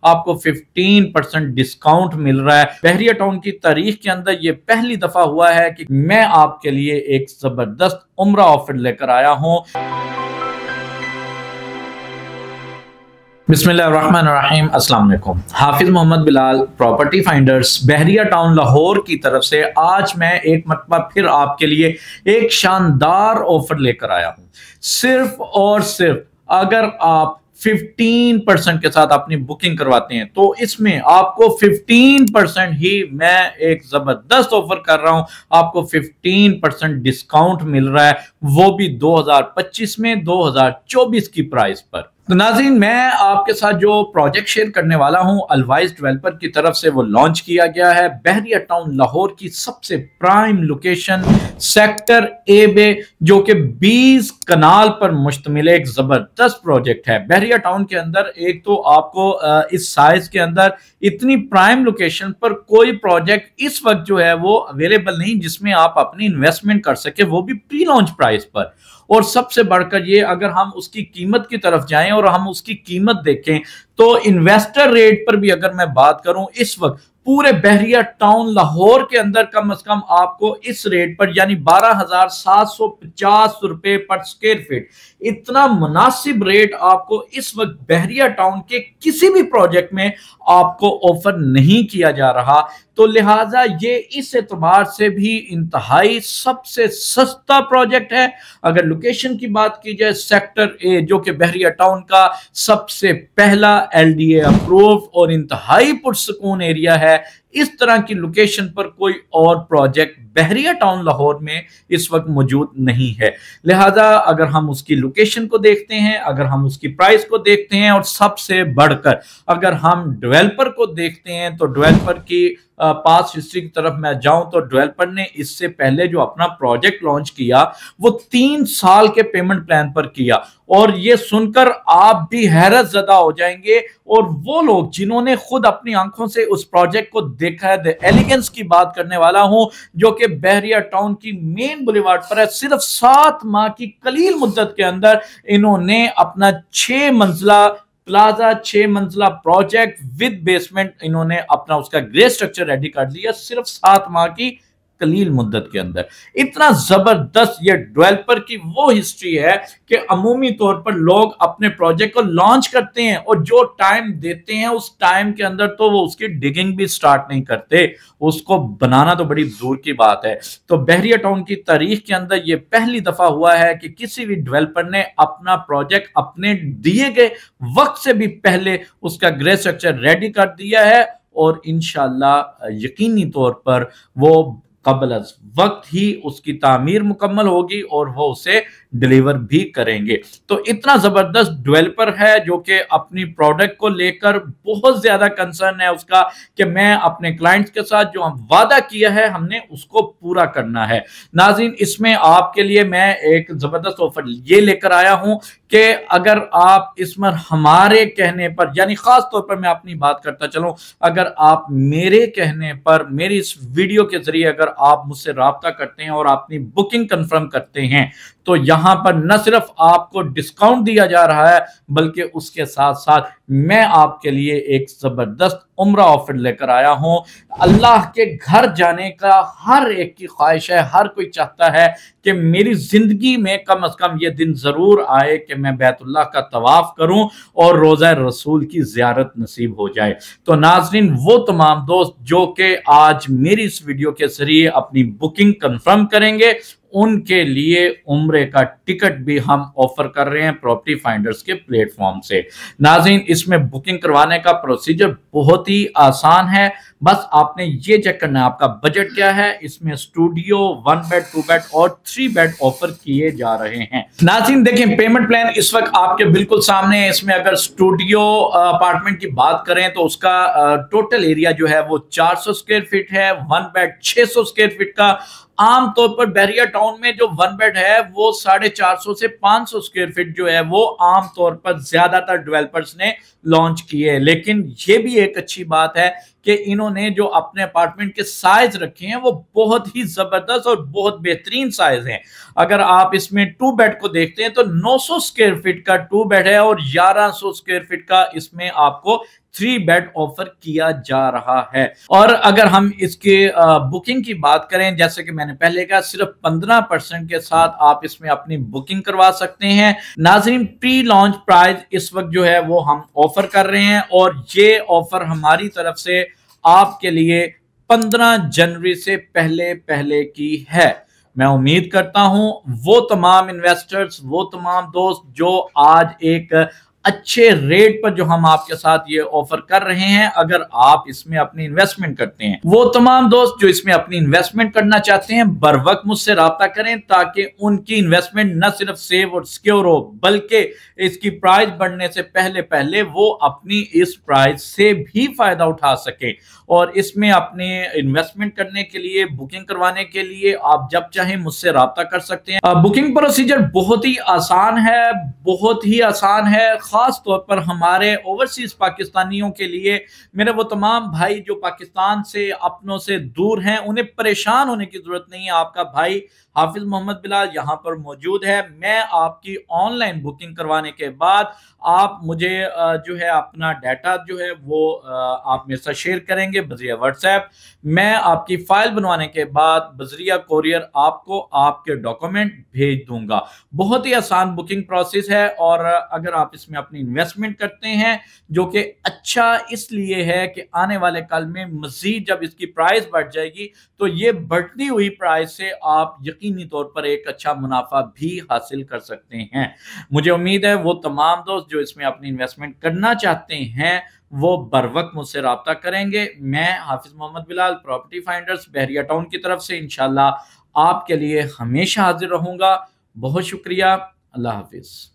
आपको 15% डिस्काउंट मिल रहा है। बहरिया टाउन की तारीख के अंदर ये पहली दफा हुआ है कि मैं आपके लिए एक जबरदस्त उम्रा ऑफर लेकर आया हूं। बिस्मिल्लाहिर्रहमानिर्रहीम, अस्सलाम वालेकुम। हाफिज मोहम्मद बिलाल, प्रॉपर्टी फाइंडर्स, बहरिया टाउन लाहौर की तरफ से आज मैं एक मरतबा फिर आपके लिए एक शानदार ऑफर लेकर आया हूं। सिर्फ और सिर्फ अगर आप 15% के साथ अपनी बुकिंग करवाते हैं तो इसमें आपको 15% ही मैं एक जबरदस्त ऑफर कर रहा हूं। आपको 15% डिस्काउंट मिल रहा है, वो भी 2025 में 2024 की प्राइस पर। तो नाज़रीन, मैं आपके साथ जो प्रोजेक्ट शेयर करने वाला हूं अलवाइज डेवलपर की तरफ से, वो लॉन्च किया गया है बहरिया टाउन लाहौर की सबसे प्राइम लोकेशन सेक्टर ए बे, जो कि 20 कनाल पर मुश्तमिल एक जबरदस्त प्रोजेक्ट है बहरिया टाउन के अंदर। एक तो आपको इस साइज के अंदर इतनी प्राइम लोकेशन पर कोई प्रोजेक्ट इस वक्त जो है वो अवेलेबल नहीं जिसमें आप अपनी इन्वेस्टमेंट कर सके, वो भी प्री लॉन्च प्राइस पर। और सबसे बढ़कर ये, अगर हम उसकी कीमत की तरफ जाएं और हम उसकी कीमत देखें तो इन्वेस्टर रेट पर भी अगर मैं बात करूं, इस वक्त पूरे बहरिया टाउन लाहौर के अंदर कम से कम आपको इस रेट पर यानी 12,750 रुपए पर स्क्वायर फीट, इतना मुनासिब रेट आपको इस वक्त बहरिया टाउन के किसी भी प्रोजेक्ट में आपको ऑफर नहीं किया जा रहा। तो लिहाजा ये इस एतबार से भी इंतहाई सबसे सस्ता प्रोजेक्ट है। अगर लोकेशन की बात की जाए, सेक्टर ए जो कि बहरिया टाउन का सबसे पहला LDA अप्रूव और इंतहाई पुरसकून एरिया है, इस तरह की लोकेशन पर कोई और प्रोजेक्ट बहरिया टाउन लाहौर में इस वक्त मौजूद नहीं है। लिहाजा अगर हम उसकी लोकेशन को देखते हैं, अगर हम उसकी प्राइस को देखते हैं और सबसे बढ़कर अगर हम डेवलपर को देखते हैं तो डेवलपर की पास हिस्ट्री की तरफ मैं जाऊं तो डेवलपर ने इससे पहले जो अपना प्रोजेक्ट लॉन्च किया वो 3 साल के पेमेंट प्लान पर किया। और ये सुनकर आप भी हैरत ज़दा हो जाएंगे, और वो लोग जिन्होंने खुद अपनी आंखों से उस प्रोजेक्ट को देखा है, द एलिगेंस की बात करने वाला हूं जो कि बहरिया टाउन की मेन बुलेवार्ड पर है। सिर्फ 7 माह की कलील मुद्दत के अंदर इन्होंने अपना 6 मंजिला प्लाजा, 6 मंजिला प्रोजेक्ट विद बेसमेंट, इन्होंने अपना उसका ग्रे स्ट्रक्चर रेडी कर लिया सिर्फ 7 माह की कलील मुद्दत के अंदर। इतना जबरदस्त ये डेवलपर की वो हिस्ट्री है कि अमूमी तौर पर लोग अपने प्रोजेक्ट को लॉन्च करते हैं और जो टाइम देते हैं उस टाइम के अंदर तो वो उसकी डिगिंग भी स्टार्ट नहीं करते, उसको बनाना तो बड़ी दूर की बात है। तो बहरिया टाउन की तारीख के अंदर ये पहली दफा हुआ है कि किसी भी डेवलपर ने अपना प्रोजेक्ट अपने दिए गए वक्त से भी पहले उसका ग्रे स्ट्रक्चर रेडी कर दिया है, और इंशाल्लाह यकीनी तौर पर वो कबल वक्त ही उसकी तामीर मुकम्मल होगी और वो उसे डिलीवर भी करेंगे। तो इतना जबरदस्त डेवलपर है जो कि अपनी प्रोडक्ट को लेकर बहुत ज्यादा कंसर्न है उसका कि मैं अपने क्लाइंट्स के साथ जो हम वादा किया है हमने उसको पूरा करना है। नाज़रीन, इसमें आपके लिए मैं एक जबरदस्त ऑफर ये लेकर आया हूं कि अगर आप इसमें हमारे कहने पर, यानी खास तौर पर मैं अपनी बात करता चलूं, अगर आप मेरे कहने पर मेरी इस वीडियो के जरिए अगर आप मुझसे राब्ता करते हैं और अपनी बुकिंग कंफर्म करते हैं तो यहां पर न सिर्फ आपको डिस्काउंट दिया जा रहा है बल्कि उसके साथ साथ मैं आपके लिए एक जबरदस्त उम्रा ऑफर लेकर आया हूं। अल्लाह के घर जाने का हर एक की ख्वाहिश है, हर कोई चाहता है कि मेरी जिंदगी में कम से कम ये दिन जरूर आए कि मैं बैतुल्लाह का तवाफ करूं और रोजा रसूल की जियारत नसीब हो जाए। तो नाजरीन, वो तमाम दोस्त जो कि आज मेरी इस वीडियो के जरिए अपनी बुकिंग कंफर्म करेंगे, उनके लिए उम्रे का टिकट भी हम ऑफर कर रहे हैं प्रॉपर्टी फाइंडर्स के प्लेटफॉर्म से। नाज़रीन, इसमें बुकिंग करवाने का प्रोसीजर बहुत ही आसान है। बस आपने ये चेक करना है आपका बजट क्या है। इसमें स्टूडियो 1 बेड, 2 बेड और 3 बेड ऑफर किए जा रहे हैं। नाज़रीन देखें, पेमेंट प्लान इस वक्त आपके बिल्कुल सामने है। इसमें अगर स्टूडियो अपार्टमेंट की बात करें तो उसका टोटल एरिया जो है वो 400 स्क्वायर फीट है, 1 बेड 600 स्क्वायर फीट का। आमतौर पर बहरिया टाउन में जो 1 बेड है वो 450 से 500 स्क्वायर फीट जो है वो आमतौर पर ज्यादातर डेवलपर्स ने लॉन्च किए। लेकिन ये भी एक अच्छी बात है कि इन्होंने जो अपने अपार्टमेंट के साइज रखे हैं वो बहुत ही जबरदस्त और बहुत बेहतरीन साइज हैं। अगर आप इसमें 2 बेड को देखते हैं तो 900 स्क्वायर फीट का 2 बेड है और 1100 स्क्वायर फीट का इसमें आपको 3 बेड ऑफर किया जा रहा है। और अगर हम इसके बुकिंग की बात करें, जैसे कि मैंने पहले कहा, सिर्फ 15% के साथ आप इसमें अपनी बुकिंग करवा सकते हैं। नाज़रीन, प्री लॉन्च प्राइस इस वक्त जो है वो हम ऑफर कर रहे हैं और ये ऑफर हमारी तरफ से आपके लिए 15 जनवरी से पहले पहले की है। मैं उम्मीद करता हूं वो तमाम इन्वेस्टर्स, वो तमाम दोस्त जो आज एक अच्छे रेट पर जो हम आपके साथ ये ऑफर कर रहे हैं, अगर आप इसमें अपनी इन्वेस्टमेंट करते हैं, वो तमाम दोस्त जो इसमें अपनी इन्वेस्टमेंट करना चाहते हैं बर वक्त मुझसे राब्ता करें ताकि उनकी इन्वेस्टमेंट न सिर्फ सेव और सिक्योर हो बल्कि इसकी प्राइस बढ़ने से पहले पहले वो अपनी इस प्राइस से भी फायदा उठा सके। और इसमें अपने इन्वेस्टमेंट करने के लिए, बुकिंग करवाने के लिए आप जब चाहें मुझसे राब्ता कर सकते हैं। बुकिंग प्रोसीजर बहुत ही आसान है, बहुत ही आसान है, खास तौर पर हमारे ओवरसीज पाकिस्तानियों के लिए। मेरे वो तमाम भाई जो पाकिस्तान से अपनों से दूर हैं, उन्हें परेशान होने की जरूरत नहीं है। आपका भाई हाफिज मोहम्मद बिलाल यहाँ पर मौजूद है। मैं आपकी ऑनलाइन बुकिंग करवाने के बाद आप मुझे जो है अपना डाटा जो है वो आप मेरे साथ शेयर करेंगे बजरिया व्हाट्सएप। मैं आपकी फाइल बनवाने के बाद बजरिया कोरियर आपको आपके डॉक्यूमेंट भेज दूंगा। बहुत ही आसान बुकिंग प्रोसेस है। और अगर आप इसमें अपनी इन्वेस्टमेंट करते हैं, जो कि अच्छा इसलिए है कि आने वाले कल में मजीद जब इसकी प्राइस बढ़ जाएगी तो ये बढ़ती हुई प्राइस से आप यकीनी तौर पर एक अच्छा मुनाफा भी हासिल कर सकते हैं। मुझे उम्मीद है वो तमाम दोस्त जो इसमें अपनी इन्वेस्टमेंट करना चाहते हैं वो बर वक्त मुझसे राब्ता करेंगे। मैं हाफिज मोहम्मद बिलाल, प्रॉपर्टी फाइंडर्स बहरिया टाउन की तरफ से इंशाल्लाह आपके लिए हमेशा हाजिर रहूंगा। बहुत शुक्रिया। अल्लाह हाफिज।